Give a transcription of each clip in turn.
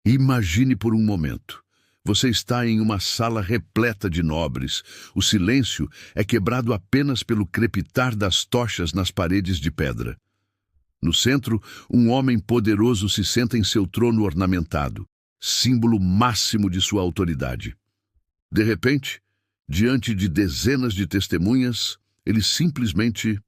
Imagine por um momento. Você está em uma sala repleta de nobres. O silêncio é quebrado apenas pelo crepitar das tochas nas paredes de pedra. No centro, um homem poderoso se senta em seu trono ornamentado, símbolo máximo de sua autoridade. De repente, diante de dezenas de testemunhas, ele simplesmente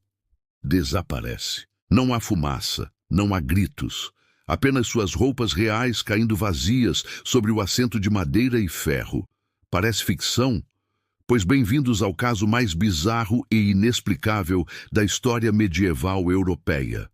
desaparece. Não há fumaça, não há gritos. Apenas suas roupas reais caindo vazias sobre o assento de madeira e ferro. Parece ficção? Pois bem-vindos ao caso mais bizarro e inexplicável da história medieval europeia.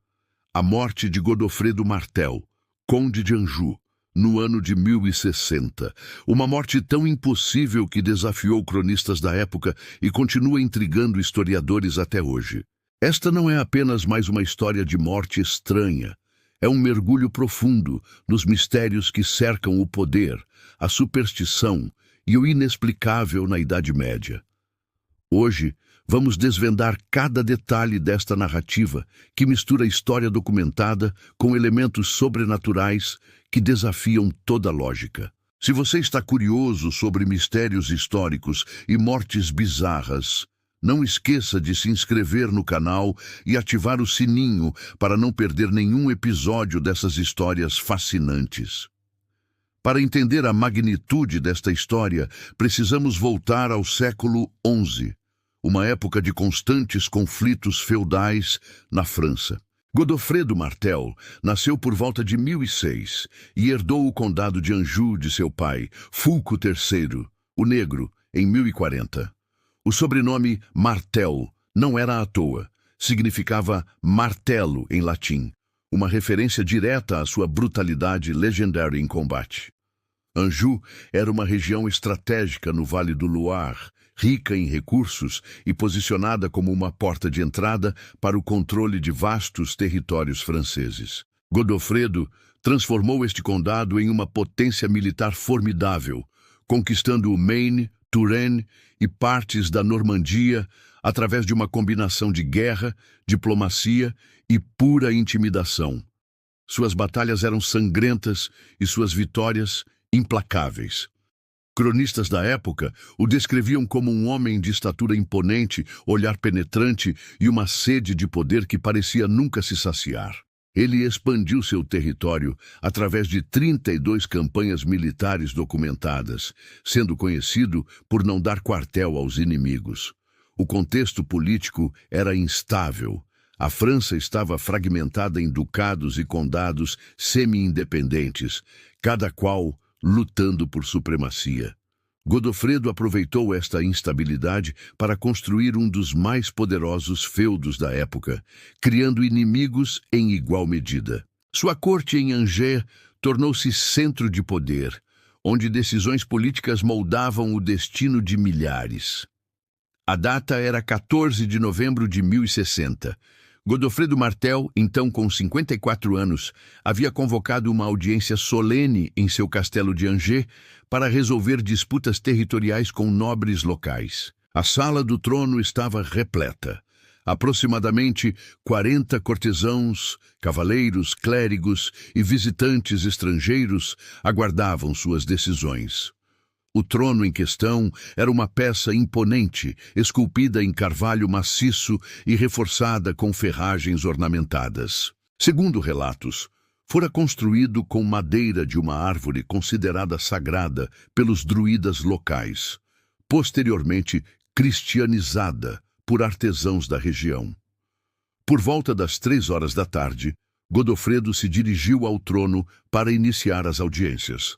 A morte de Godofredo Martel, conde de Anjou, no ano de 1060. Uma morte tão impossível que desafiou cronistas da época e continua intrigando historiadores até hoje. Esta não é apenas mais uma história de morte estranha. É um mergulho profundo nos mistérios que cercam o poder, a superstição e o inexplicável na Idade Média. Hoje, vamos desvendar cada detalhe desta narrativa que mistura história documentada com elementos sobrenaturais que desafiam toda lógica. Se você está curioso sobre mistérios históricos e mortes bizarras, não esqueça de se inscrever no canal e ativar o sininho para não perder nenhum episódio dessas histórias fascinantes. Para entender a magnitude desta história, precisamos voltar ao século XI, uma época de constantes conflitos feudais na França. Godofredo Martel nasceu por volta de 1006 e herdou o condado de Anjou de seu pai, Fulco III, o Negro, em 1040. O sobrenome Martel não era à toa, significava martelo em latim, uma referência direta à sua brutalidade legendária em combate. Anjou era uma região estratégica no Vale do Loire, rica em recursos e posicionada como uma porta de entrada para o controle de vastos territórios franceses. Godofredo transformou este condado em uma potência militar formidável, conquistando o Maine, Touraine e partes da Normandia através de uma combinação de guerra, diplomacia e pura intimidação. Suas batalhas eram sangrentas e suas vitórias implacáveis. Cronistas da época o descreviam como um homem de estatura imponente, olhar penetrante e uma sede de poder que parecia nunca se saciar. Ele expandiu seu território através de 32 campanhas militares documentadas, sendo conhecido por não dar quartel aos inimigos. O contexto político era instável. A França estava fragmentada em ducados e condados semi-independentes, cada qual lutando por supremacia. Godofredo aproveitou esta instabilidade para construir um dos mais poderosos feudos da época, criando inimigos em igual medida. Sua corte em Angers tornou-se centro de poder, onde decisões políticas moldavam o destino de milhares. A data era 14 de novembro de 1060. Godofredo Martel, então com 54 anos, havia convocado uma audiência solene em seu castelo de Angers para resolver disputas territoriais com nobres locais. A sala do trono estava repleta. Aproximadamente 40 cortesãos, cavaleiros, clérigos e visitantes estrangeiros aguardavam suas decisões. O trono em questão era uma peça imponente, esculpida em carvalho maciço e reforçada com ferragens ornamentadas. Segundo relatos, fora construído com madeira de uma árvore considerada sagrada pelos druidas locais, posteriormente cristianizada por artesãos da região. Por volta das 3 horas da tarde, Godofredo se dirigiu ao trono para iniciar as audiências.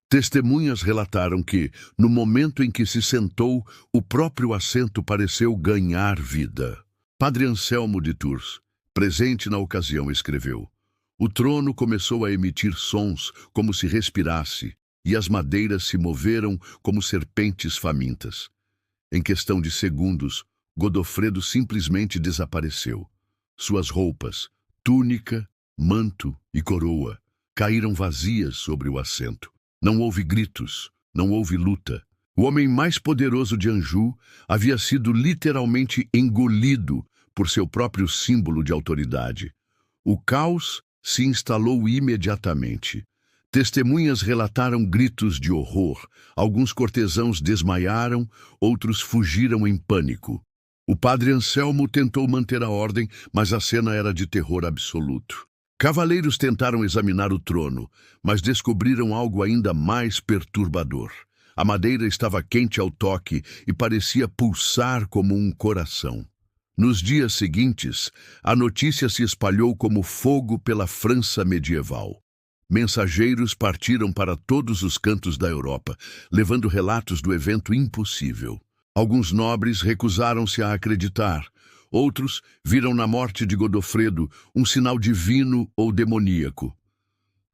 Testemunhas relataram que, no momento em que se sentou, o próprio assento pareceu ganhar vida. Padre Anselmo de Tours, presente na ocasião, escreveu: "O trono começou a emitir sons como se respirasse, e as madeiras se moveram como serpentes famintas. Em questão de segundos, Godofredo simplesmente desapareceu. Suas roupas, túnica, manto e coroa, caíram vazias sobre o assento. Não houve gritos, não houve luta. O homem mais poderoso de Anjou havia sido literalmente engolido por seu próprio símbolo de autoridade. O caos se instalou imediatamente. Testemunhas relataram gritos de horror. Alguns cortesãos desmaiaram, outros fugiram em pânico. O padre Anselmo tentou manter a ordem, mas a cena era de terror absoluto. Cavaleiros tentaram examinar o trono, mas descobriram algo ainda mais perturbador. A madeira estava quente ao toque e parecia pulsar como um coração. Nos dias seguintes, a notícia se espalhou como fogo pela França medieval. Mensageiros partiram para todos os cantos da Europa, levando relatos do evento impossível. Alguns nobres recusaram-se a acreditar. Outros viram na morte de Godofredo um sinal divino ou demoníaco.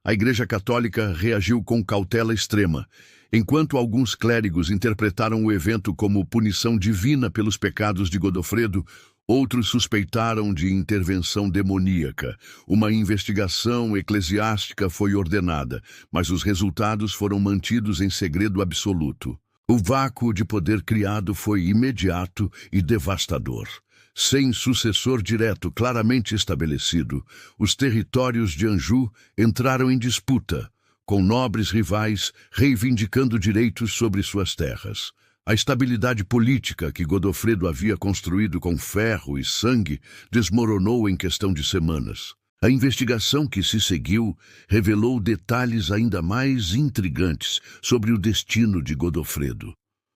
A Igreja Católica reagiu com cautela extrema, enquanto alguns clérigos interpretaram o evento como punição divina pelos pecados de Godofredo. Outros suspeitaram de intervenção demoníaca. Uma investigação eclesiástica foi ordenada, mas os resultados foram mantidos em segredo absoluto. O vácuo de poder criado foi imediato e devastador. Sem sucessor direto claramente estabelecido, os territórios de Anjou entraram em disputa, com nobres rivais reivindicando direitos sobre suas terras. A estabilidade política que Godofredo havia construído com ferro e sangue desmoronou em questão de semanas. A investigação que se seguiu revelou detalhes ainda mais intrigantes sobre o destino de Godofredo.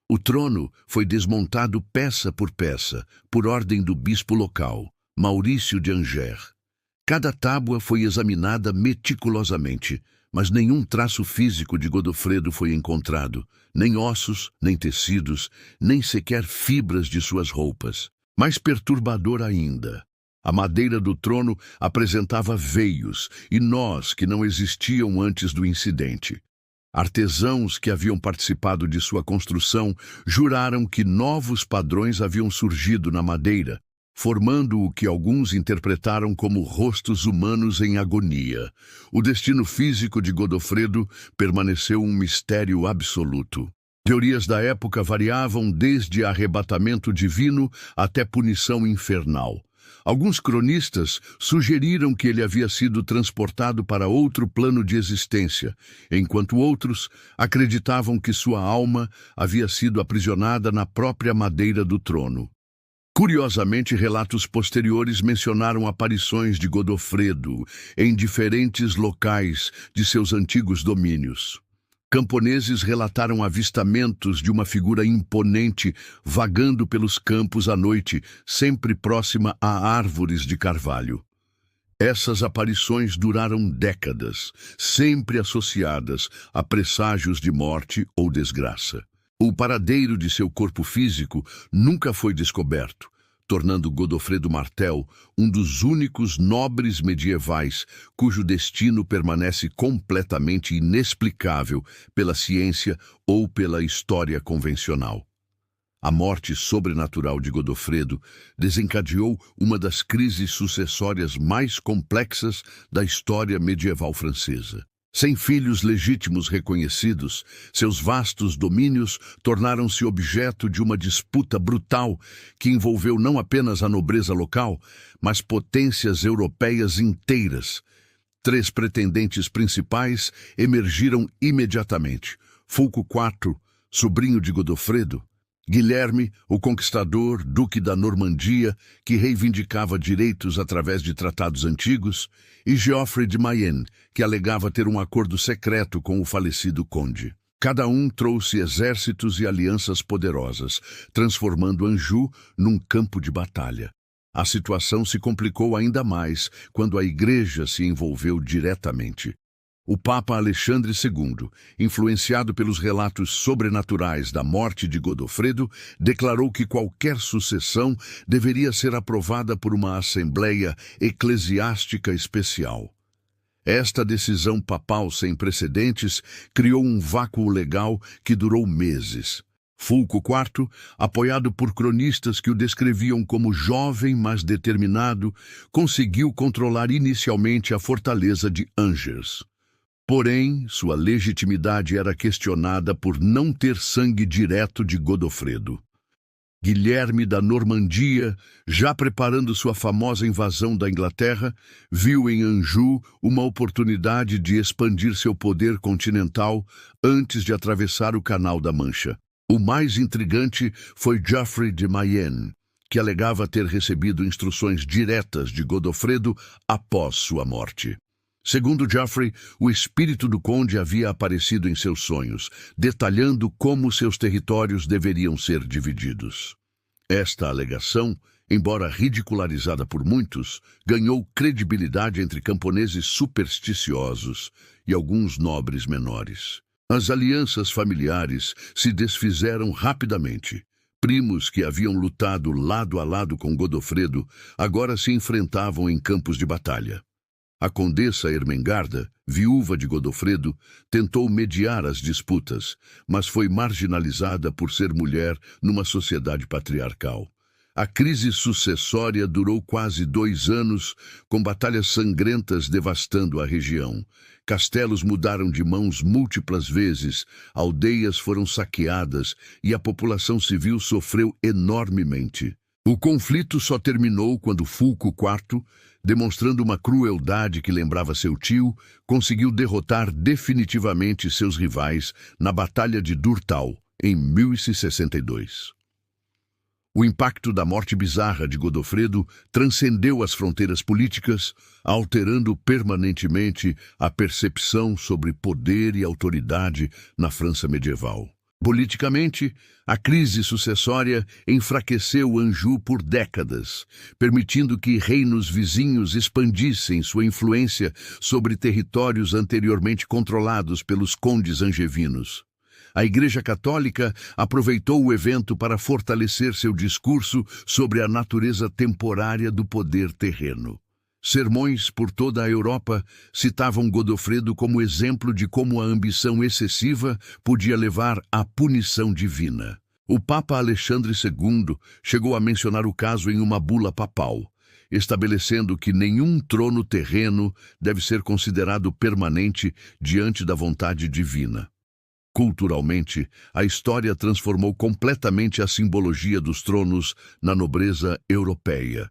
O trono foi desmontado peça por peça, por ordem do bispo local, Maurício de Angers. Cada tábua foi examinada meticulosamente, mas nenhum traço físico de Godofredo foi encontrado, nem ossos, nem tecidos, nem sequer fibras de suas roupas. Mais perturbador ainda, a madeira do trono apresentava veios e nós que não existiam antes do incidente. Artesãos que haviam participado de sua construção juraram que novos padrões haviam surgido na madeira, formando o que alguns interpretaram como rostos humanos em agonia. O destino físico de Godofredo permaneceu um mistério absoluto. Teorias da época variavam desde arrebatamento divino até punição infernal. Alguns cronistas sugeriram que ele havia sido transportado para outro plano de existência, enquanto outros acreditavam que sua alma havia sido aprisionada na própria madeira do trono. Curiosamente, relatos posteriores mencionaram aparições de Godofredo em diferentes locais de seus antigos domínios. Camponeses relataram avistamentos de uma figura imponente vagando pelos campos à noite, sempre próxima a árvores de carvalho. Essas aparições duraram décadas, sempre associadas a presságios de morte ou desgraça. O paradeiro de seu corpo físico nunca foi descoberto, tornando Godofredo Martel um dos únicos nobres medievais cujo destino permanece completamente inexplicável pela ciência ou pela história convencional. A morte sobrenatural de Godofredo desencadeou uma das crises sucessórias mais complexas da história medieval francesa. Sem filhos legítimos reconhecidos, seus vastos domínios tornaram-se objeto de uma disputa brutal que envolveu não apenas a nobreza local, mas potências europeias inteiras. 3 pretendentes principais emergiram imediatamente: Fulco IV, sobrinho de Godofredo; Guilherme, o conquistador, duque da Normandia, que reivindicava direitos através de tratados antigos; e Geoffrey de Mayenne, que alegava ter um acordo secreto com o falecido conde. Cada um trouxe exércitos e alianças poderosas, transformando Anjou num campo de batalha. A situação se complicou ainda mais quando a Igreja se envolveu diretamente. O Papa Alexandre II, influenciado pelos relatos sobrenaturais da morte de Godofredo, declarou que qualquer sucessão deveria ser aprovada por uma assembleia eclesiástica especial. Esta decisão papal sem precedentes criou um vácuo legal que durou meses. Fulco IV, apoiado por cronistas que o descreviam como jovem mas determinado, conseguiu controlar inicialmente a fortaleza de Angers. Porém, sua legitimidade era questionada por não ter sangue direto de Godofredo. Guilherme da Normandia, já preparando sua famosa invasão da Inglaterra, viu em Anjou uma oportunidade de expandir seu poder continental antes de atravessar o Canal da Mancha. O mais intrigante foi Geoffrey de Mayenne, que alegava ter recebido instruções diretas de Godofredo após sua morte. Segundo Geoffrey, o espírito do conde havia aparecido em seus sonhos, detalhando como seus territórios deveriam ser divididos. Esta alegação, embora ridicularizada por muitos, ganhou credibilidade entre camponeses supersticiosos e alguns nobres menores. As alianças familiares se desfizeram rapidamente. Primos que haviam lutado lado a lado com Godofredo agora se enfrentavam em campos de batalha. A condessa Ermengarda, viúva de Godofredo, tentou mediar as disputas, mas foi marginalizada por ser mulher numa sociedade patriarcal. A crise sucessória durou quase 2 anos, com batalhas sangrentas devastando a região. Castelos mudaram de mãos múltiplas vezes, aldeias foram saqueadas e a população civil sofreu enormemente. O conflito só terminou quando Fulco IV, demonstrando uma crueldade que lembrava seu tio, conseguiu derrotar definitivamente seus rivais na Batalha de Durtal, em 1062. O impacto da morte bizarra de Godofredo transcendeu as fronteiras políticas, alterando permanentemente a percepção sobre poder e autoridade na França medieval. Politicamente, a crise sucessória enfraqueceu Anjou por décadas, permitindo que reinos vizinhos expandissem sua influência sobre territórios anteriormente controlados pelos condes angevinos. A Igreja Católica aproveitou o evento para fortalecer seu discurso sobre a natureza temporária do poder terreno. Sermões por toda a Europa citavam Godofredo como exemplo de como a ambição excessiva podia levar à punição divina. O Papa Alexandre II chegou a mencionar o caso em uma bula papal, estabelecendo que nenhum trono terreno deve ser considerado permanente diante da vontade divina. Culturalmente, a história transformou completamente a simbologia dos tronos na nobreza europeia.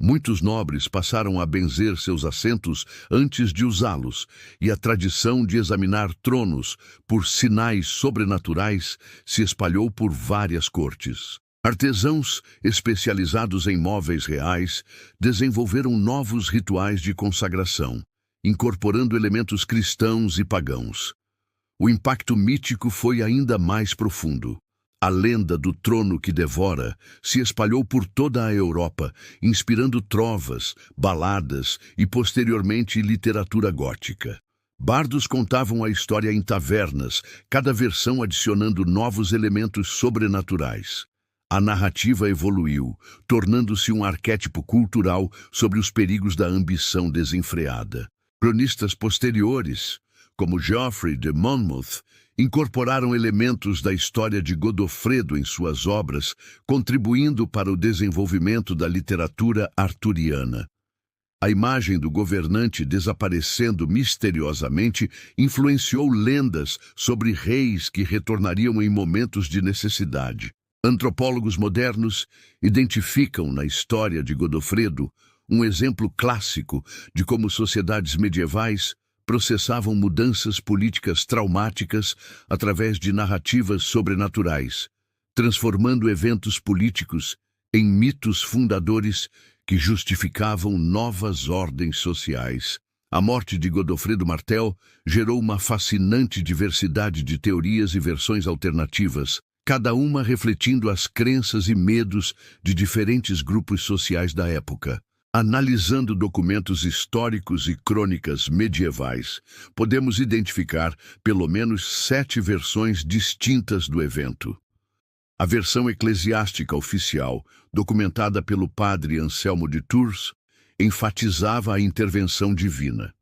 Muitos nobres passaram a benzer seus assentos antes de usá-los, e a tradição de examinar tronos por sinais sobrenaturais se espalhou por várias cortes. Artesãos especializados em móveis reais desenvolveram novos rituais de consagração, incorporando elementos cristãos e pagãos. O impacto mítico foi ainda mais profundo. A lenda do trono que devora se espalhou por toda a Europa, inspirando trovas, baladas e, posteriormente, literatura gótica. Bardos contavam a história em tavernas, cada versão adicionando novos elementos sobrenaturais. A narrativa evoluiu, tornando-se um arquétipo cultural sobre os perigos da ambição desenfreada. Cronistas posteriores, como Geoffrey de Monmouth, incorporaram elementos da história de Godofredo em suas obras, contribuindo para o desenvolvimento da literatura arturiana. A imagem do governante desaparecendo misteriosamente influenciou lendas sobre reis que retornariam em momentos de necessidade. Antropólogos modernos identificam na história de Godofredo um exemplo clássico de como sociedades medievais processavam mudanças políticas traumáticas através de narrativas sobrenaturais, transformando eventos políticos em mitos fundadores que justificavam novas ordens sociais. A morte de Godofredo Martel gerou uma fascinante diversidade de teorias e versões alternativas, cada uma refletindo as crenças e medos de diferentes grupos sociais da época. Analisando documentos históricos e crônicas medievais, podemos identificar pelo menos 7 versões distintas do evento. A versão eclesiástica oficial, documentada pelo padre Anselmo de Tours, enfatizava a intervenção divina.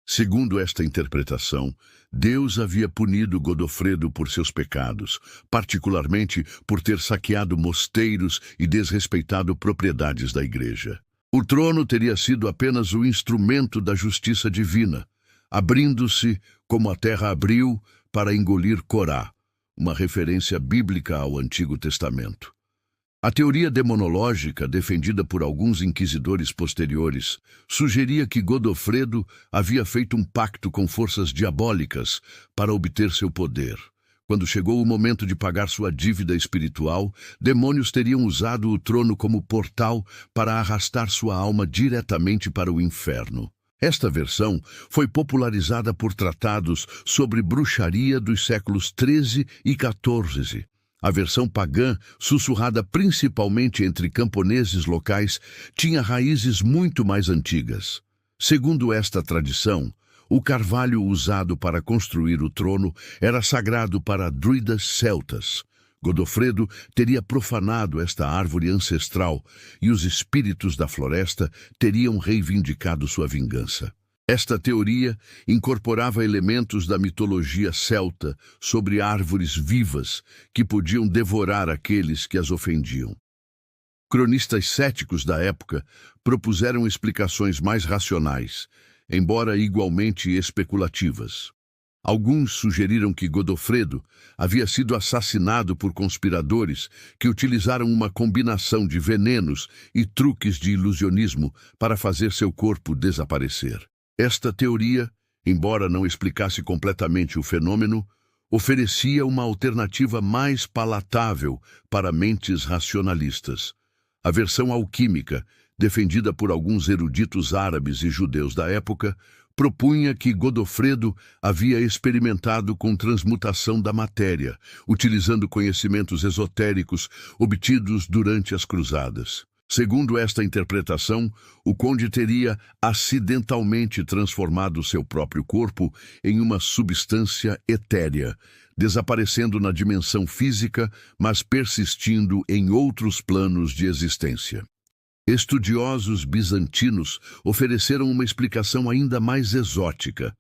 Segundo esta interpretação, Deus havia punido Godofredo por seus pecados, particularmente por ter saqueado mosteiros e desrespeitado propriedades da igreja. O trono teria sido apenas o instrumento da justiça divina, abrindo-se como a terra abriu para engolir Corá, uma referência bíblica ao Antigo Testamento. A teoria demonológica, defendida por alguns inquisidores posteriores, sugeria que Godofredo havia feito um pacto com forças diabólicas para obter seu poder. Quando chegou o momento de pagar sua dívida espiritual, demônios teriam usado o trono como portal para arrastar sua alma diretamente para o inferno. Esta versão foi popularizada por tratados sobre bruxaria dos séculos XIII e XIV. A versão pagã, sussurrada principalmente entre camponeses locais, tinha raízes muito mais antigas. Segundo esta tradição, o carvalho usado para construir o trono era sagrado para druidas celtas. Godofredo teria profanado esta árvore ancestral e os espíritos da floresta teriam reivindicado sua vingança. Esta teoria incorporava elementos da mitologia celta sobre árvores vivas que podiam devorar aqueles que as ofendiam. Cronistas céticos da época propuseram explicações mais racionais, embora igualmente especulativas. Alguns sugeriram que Godofredo havia sido assassinado por conspiradores que utilizaram uma combinação de venenos e truques de ilusionismo para fazer seu corpo desaparecer. Esta teoria, embora não explicasse completamente o fenômeno, oferecia uma alternativa mais palatável para mentes racionalistas. A versão alquímica, defendida por alguns eruditos árabes e judeus da época, propunha que Godofredo havia experimentado com transmutação da matéria, utilizando conhecimentos esotéricos obtidos durante as cruzadas. Segundo esta interpretação, o conde teria acidentalmente transformado seu próprio corpo em uma substância etérea, desaparecendo na dimensão física, mas persistindo em outros planos de existência. Estudiosos bizantinos ofereceram uma explicação ainda mais exótica.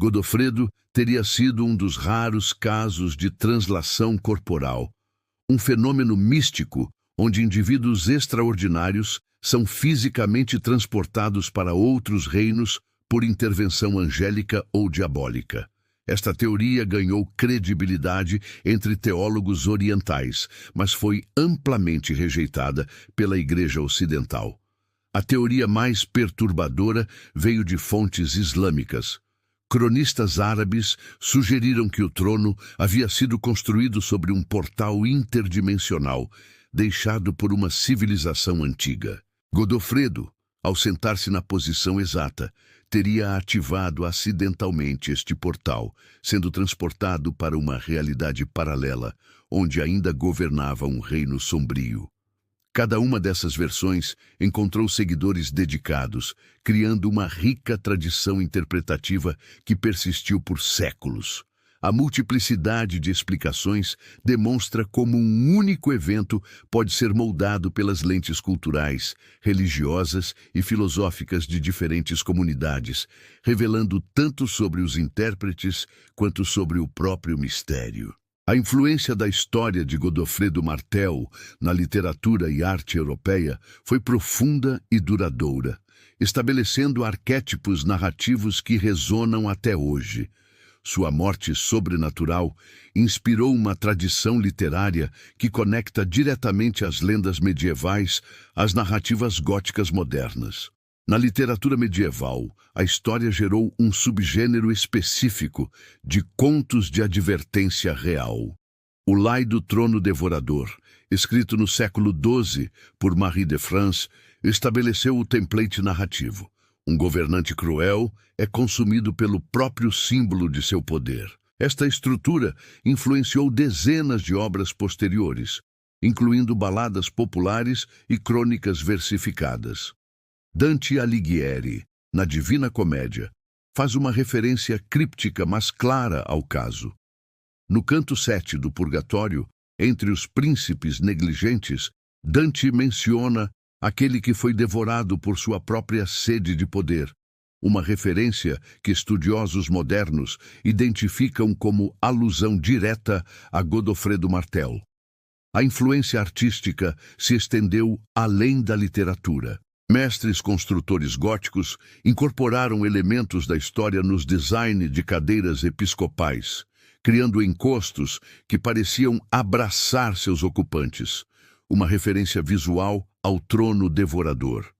Godofredo teria sido um dos raros casos de translação corporal, um fenômeno místico onde indivíduos extraordinários são fisicamente transportados para outros reinos por intervenção angélica ou diabólica. Esta teoria ganhou credibilidade entre teólogos orientais, mas foi amplamente rejeitada pela Igreja Ocidental. A teoria mais perturbadora veio de fontes islâmicas. Cronistas árabes sugeriram que o trono havia sido construído sobre um portal interdimensional, deixado por uma civilização antiga. Godofredo, ao sentar-se na posição exata, teria ativado acidentalmente este portal, sendo transportado para uma realidade paralela, onde ainda governava um reino sombrio. Cada uma dessas versões encontrou seguidores dedicados, criando uma rica tradição interpretativa que persistiu por séculos. A multiplicidade de explicações demonstra como um único evento pode ser moldado pelas lentes culturais, religiosas e filosóficas de diferentes comunidades, revelando tanto sobre os intérpretes quanto sobre o próprio mistério. A influência da história de Godofredo Martel na literatura e arte europeia foi profunda e duradoura, estabelecendo arquétipos narrativos que ressonam até hoje. Sua morte sobrenatural inspirou uma tradição literária que conecta diretamente as lendas medievais às narrativas góticas modernas. Na literatura medieval, a história gerou um subgênero específico de contos de advertência real. O Lai do Trono Devorador, escrito no século XII por Marie de France, estabeleceu o template narrativo. Um governante cruel é consumido pelo próprio símbolo de seu poder. Esta estrutura influenciou dezenas de obras posteriores, incluindo baladas populares e crônicas versificadas. Dante Alighieri, na Divina Comédia, faz uma referência críptica, mas clara ao caso. No canto 7 do Purgatório, entre os príncipes negligentes, Dante menciona aquele que foi devorado por sua própria sede de poder, uma referência que estudiosos modernos identificam como alusão direta a Godofredo Martel. A influência artística se estendeu além da literatura. Mestres construtores góticos incorporaram elementos da história nos designs de cadeiras episcopais, criando encostos que pareciam abraçar seus ocupantes. uma referência visual ao trono devorador.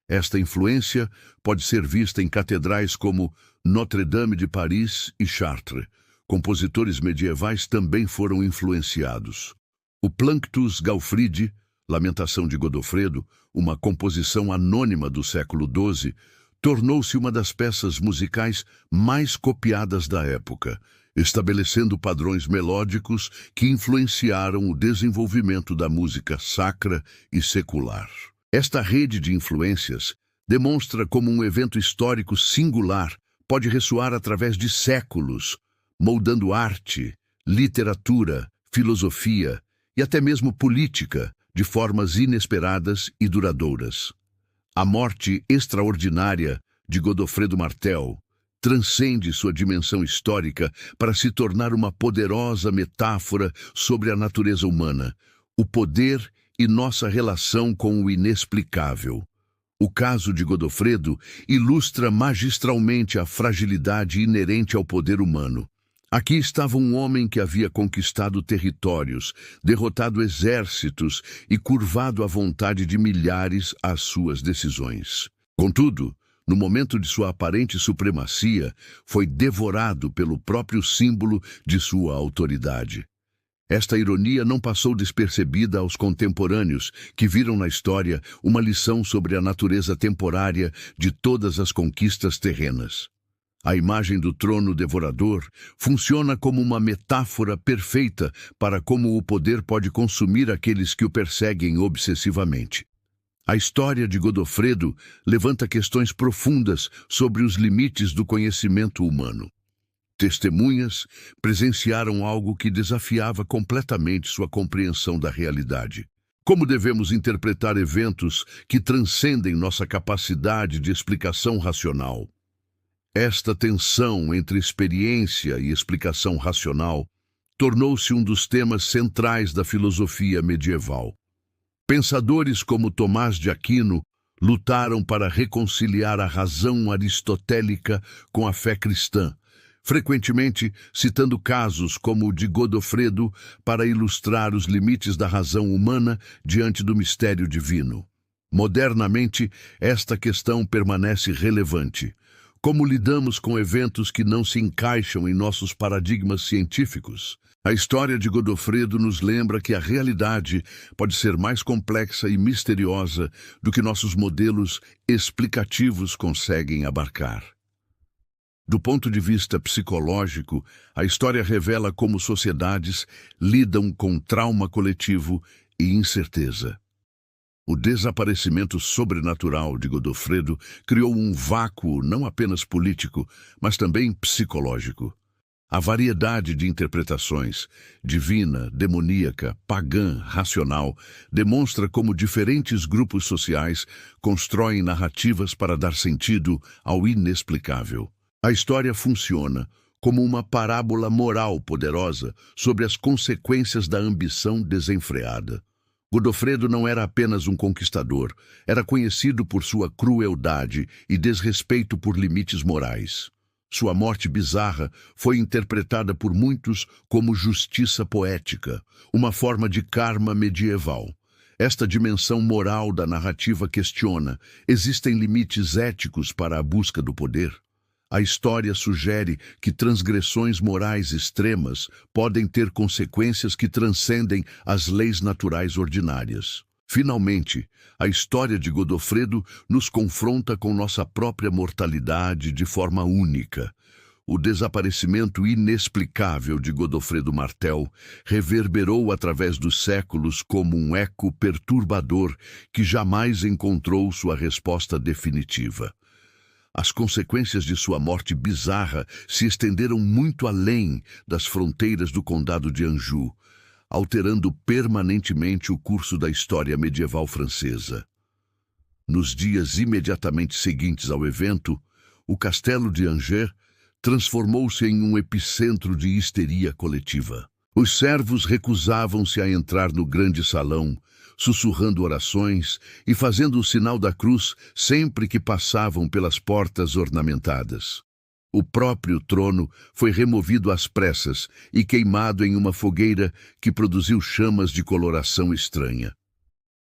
Esta influência pode ser vista em catedrais como Notre-Dame de Paris e Chartres. Compositores medievais também foram influenciados. O Planctus Gaufridi, Lamentação de Godofredo, uma composição anônima do século XII, tornou-se uma das peças musicais mais copiadas da época, estabelecendo padrões melódicos que influenciaram o desenvolvimento da música sacra e secular. Esta rede de influências demonstra como um evento histórico singular pode ressoar através de séculos, moldando arte, literatura, filosofia e até mesmo política de formas inesperadas e duradouras. A morte extraordinária de Godofredo Martel transcende sua dimensão histórica para se tornar uma poderosa metáfora sobre a natureza humana, o poder e nossa relação com o inexplicável. O caso de Godofredo ilustra magistralmente a fragilidade inerente ao poder humano. Aqui estava um homem que havia conquistado territórios, derrotado exércitos e curvado a vontade de milhares às suas decisões. Contudo, no momento de sua aparente supremacia, foi devorado pelo próprio símbolo de sua autoridade. Esta ironia não passou despercebida aos contemporâneos, que viram na história uma lição sobre a natureza temporária de todas as conquistas terrenas. A imagem do trono devorador funciona como uma metáfora perfeita para como o poder pode consumir aqueles que o perseguem obsessivamente. A história de Godofredo levanta questões profundas sobre os limites do conhecimento humano. Testemunhas presenciaram algo que desafiava completamente sua compreensão da realidade. Como devemos interpretar eventos que transcendem nossa capacidade de explicação racional? Esta tensão entre experiência e explicação racional tornou-se um dos temas centrais da filosofia medieval. Pensadores como Tomás de Aquino lutaram para reconciliar a razão aristotélica com a fé cristã, frequentemente citando casos como o de Godofredo para ilustrar os limites da razão humana diante do mistério divino. Modernamente, esta questão permanece relevante. Como lidamos com eventos que não se encaixam em nossos paradigmas científicos? A história de Godofredo nos lembra que a realidade pode ser mais complexa e misteriosa do que nossos modelos explicativos conseguem abarcar. Do ponto de vista psicológico, a história revela como sociedades lidam com trauma coletivo e incerteza. O desaparecimento sobrenatural de Godofredo criou um vácuo não apenas político, mas também psicológico. A variedade de interpretações, divina, demoníaca, pagã, racional, demonstra como diferentes grupos sociais constroem narrativas para dar sentido ao inexplicável. A história funciona como uma parábola moral poderosa sobre as consequências da ambição desenfreada. Godofredo não era apenas um conquistador, era conhecido por sua crueldade e desrespeito por limites morais. Sua morte bizarra foi interpretada por muitos como justiça poética, uma forma de karma medieval. Esta dimensão moral da narrativa questiona: existem limites éticos para a busca do poder? A história sugere que transgressões morais extremas podem ter consequências que transcendem as leis naturais ordinárias. Finalmente, a história de Godofredo nos confronta com nossa própria mortalidade de forma única. O desaparecimento inexplicável de Godofredo Martel reverberou através dos séculos como um eco perturbador que jamais encontrou sua resposta definitiva. As consequências de sua morte bizarra se estenderam muito além das fronteiras do condado de Anjou, alterando permanentemente o curso da história medieval francesa. Nos dias imediatamente seguintes ao evento, o castelo de Angers transformou-se em um epicentro de histeria coletiva. Os servos recusavam-se a entrar no grande salão, sussurrando orações e fazendo o sinal da cruz sempre que passavam pelas portas ornamentadas. O próprio trono foi removido às pressas e queimado em uma fogueira que produziu chamas de coloração estranha.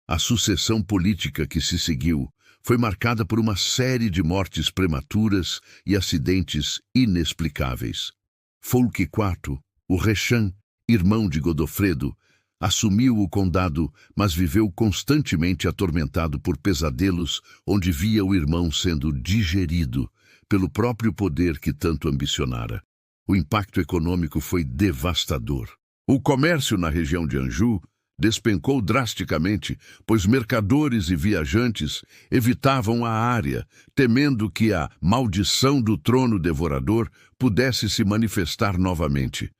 A sucessão política que se seguiu foi marcada por uma série de mortes prematuras e acidentes inexplicáveis. Fulk IV, o Recham, irmão de Godofredo, assumiu o condado, mas viveu constantemente atormentado por pesadelos onde via o irmão sendo digerido pelo próprio poder que tanto ambicionara. O impacto econômico foi devastador. O comércio na região de Anjou despencou drasticamente, pois mercadores e viajantes evitavam a área, temendo que a maldição do trono devorador pudesse se manifestar novamente.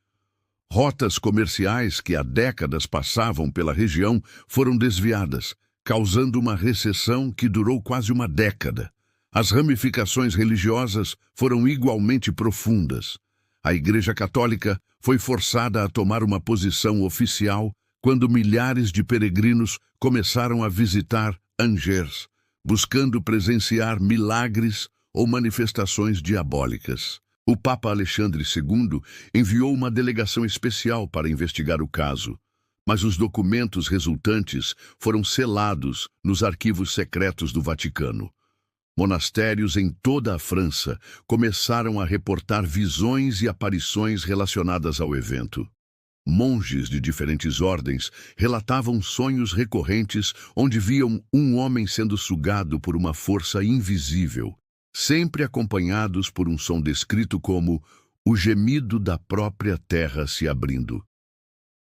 Rotas comerciais que há décadas passavam pela região foram desviadas, causando uma recessão que durou quase uma década. As ramificações religiosas foram igualmente profundas. A Igreja Católica foi forçada a tomar uma posição oficial quando milhares de peregrinos começaram a visitar Angers, buscando presenciar milagres ou manifestações diabólicas. O Papa Alexandre II enviou uma delegação especial para investigar o caso, mas os documentos resultantes foram selados nos arquivos secretos do Vaticano. Monastérios em toda a França começaram a reportar visões e aparições relacionadas ao evento. Monges de diferentes ordens relatavam sonhos recorrentes onde viam um homem sendo sugado por uma força invisível, sempre acompanhados por um som descrito como o gemido da própria terra se abrindo.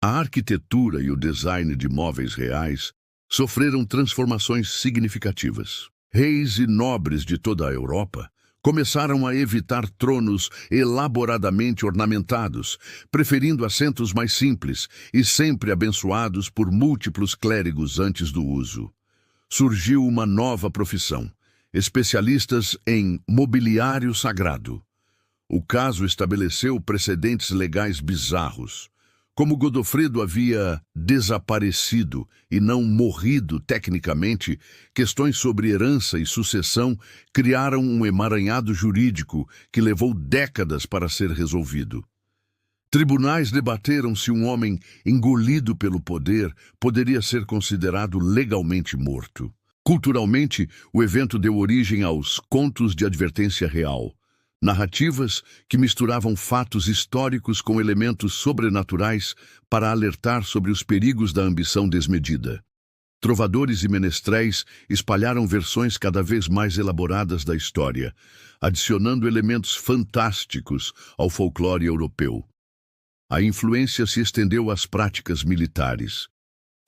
A arquitetura e o design de móveis reais sofreram transformações significativas. Reis e nobres de toda a Europa começaram a evitar tronos elaboradamente ornamentados, preferindo assentos mais simples e sempre abençoados por múltiplos clérigos antes do uso. Surgiu uma nova profissão: especialistas em mobiliário sagrado. O caso estabeleceu precedentes legais bizarros. Como Godofredo havia desaparecido e não morrido tecnicamente, questões sobre herança e sucessão criaram um emaranhado jurídico que levou décadas para ser resolvido. Tribunais debateram se um homem engolido pelo poder poderia ser considerado legalmente morto. Culturalmente, o evento deu origem aos contos de advertência real, narrativas que misturavam fatos históricos com elementos sobrenaturais para alertar sobre os perigos da ambição desmedida. Trovadores e menestréis espalharam versões cada vez mais elaboradas da história, adicionando elementos fantásticos ao folclore europeu. A influência se estendeu às práticas militares.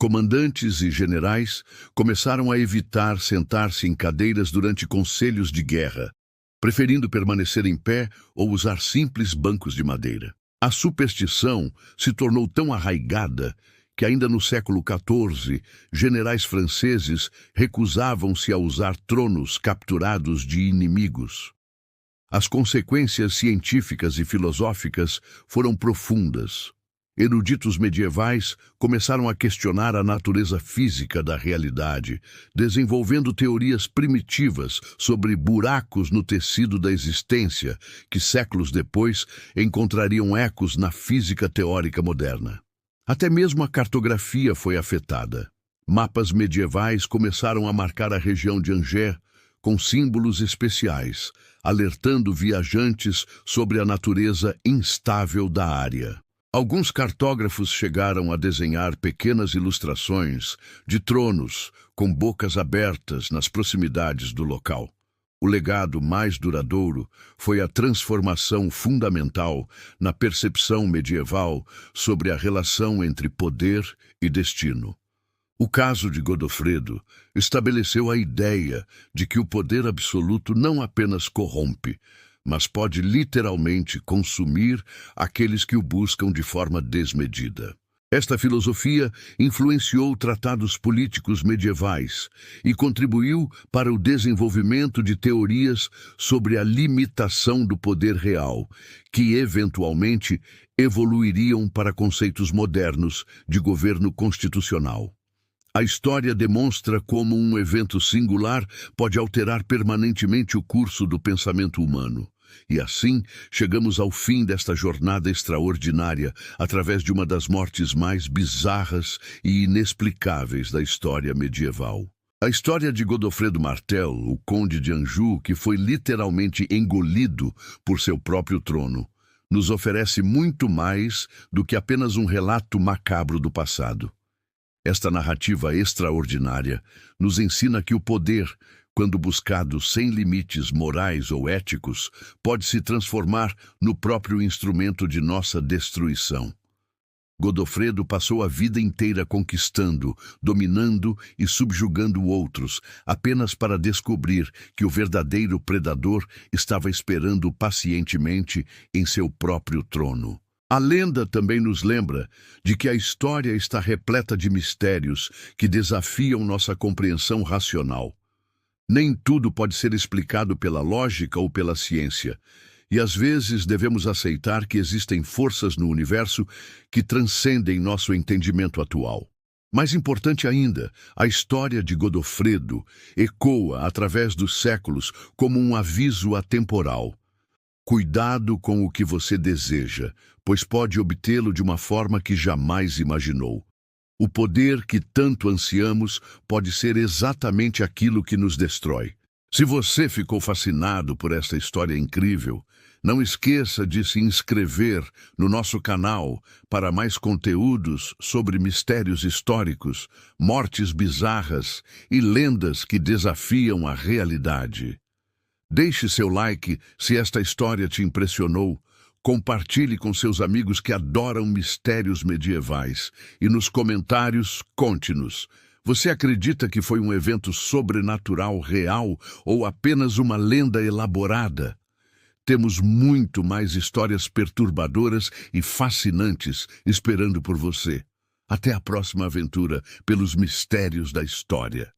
Comandantes e generais começaram a evitar sentar-se em cadeiras durante conselhos de guerra, preferindo permanecer em pé ou usar simples bancos de madeira. A superstição se tornou tão arraigada que ainda no século XIV, generais franceses recusavam-se a usar tronos capturados de inimigos. As consequências científicas e filosóficas foram profundas. Eruditos medievais começaram a questionar a natureza física da realidade, desenvolvendo teorias primitivas sobre buracos no tecido da existência, que séculos depois encontrariam ecos na física teórica moderna. Até mesmo a cartografia foi afetada. Mapas medievais começaram a marcar a região de Angers com símbolos especiais, alertando viajantes sobre a natureza instável da área. Alguns cartógrafos chegaram a desenhar pequenas ilustrações de tronos com bocas abertas nas proximidades do local. O legado mais duradouro foi a transformação fundamental na percepção medieval sobre a relação entre poder e destino. O caso de Godofredo estabeleceu a ideia de que o poder absoluto não apenas corrompe, mas pode literalmente consumir aqueles que o buscam de forma desmedida. Esta filosofia influenciou tratados políticos medievais e contribuiu para o desenvolvimento de teorias sobre a limitação do poder real, que eventualmente evoluiriam para conceitos modernos de governo constitucional. A história demonstra como um evento singular pode alterar permanentemente o curso do pensamento humano. E assim, chegamos ao fim desta jornada extraordinária, através de uma das mortes mais bizarras e inexplicáveis da história medieval. A história de Godofredo Martel, o conde de Anjou, que foi literalmente engolido por seu próprio trono, nos oferece muito mais do que apenas um relato macabro do passado. Esta narrativa extraordinária nos ensina que o poder, quando buscado sem limites morais ou éticos, pode se transformar no próprio instrumento de nossa destruição. Godofredo passou a vida inteira conquistando, dominando e subjugando outros, apenas para descobrir que o verdadeiro predador estava esperando pacientemente em seu próprio trono. A lenda também nos lembra de que a história está repleta de mistérios que desafiam nossa compreensão racional. Nem tudo pode ser explicado pela lógica ou pela ciência, e às vezes devemos aceitar que existem forças no universo que transcendem nosso entendimento atual. Mais importante ainda, a história de Godofredo ecoa através dos séculos como um aviso atemporal. Cuidado com o que você deseja, pois pode obtê-lo de uma forma que jamais imaginou. O poder que tanto ansiamos pode ser exatamente aquilo que nos destrói. Se você ficou fascinado por esta história incrível, não esqueça de se inscrever no nosso canal para mais conteúdos sobre mistérios históricos, mortes bizarras e lendas que desafiam a realidade. Deixe seu like se esta história te impressionou. Compartilhe com seus amigos que adoram mistérios medievais. E nos comentários, conte-nos. Você acredita que foi um evento sobrenatural real ou apenas uma lenda elaborada? Temos muito mais histórias perturbadoras e fascinantes esperando por você. Até a próxima aventura pelos mistérios da história.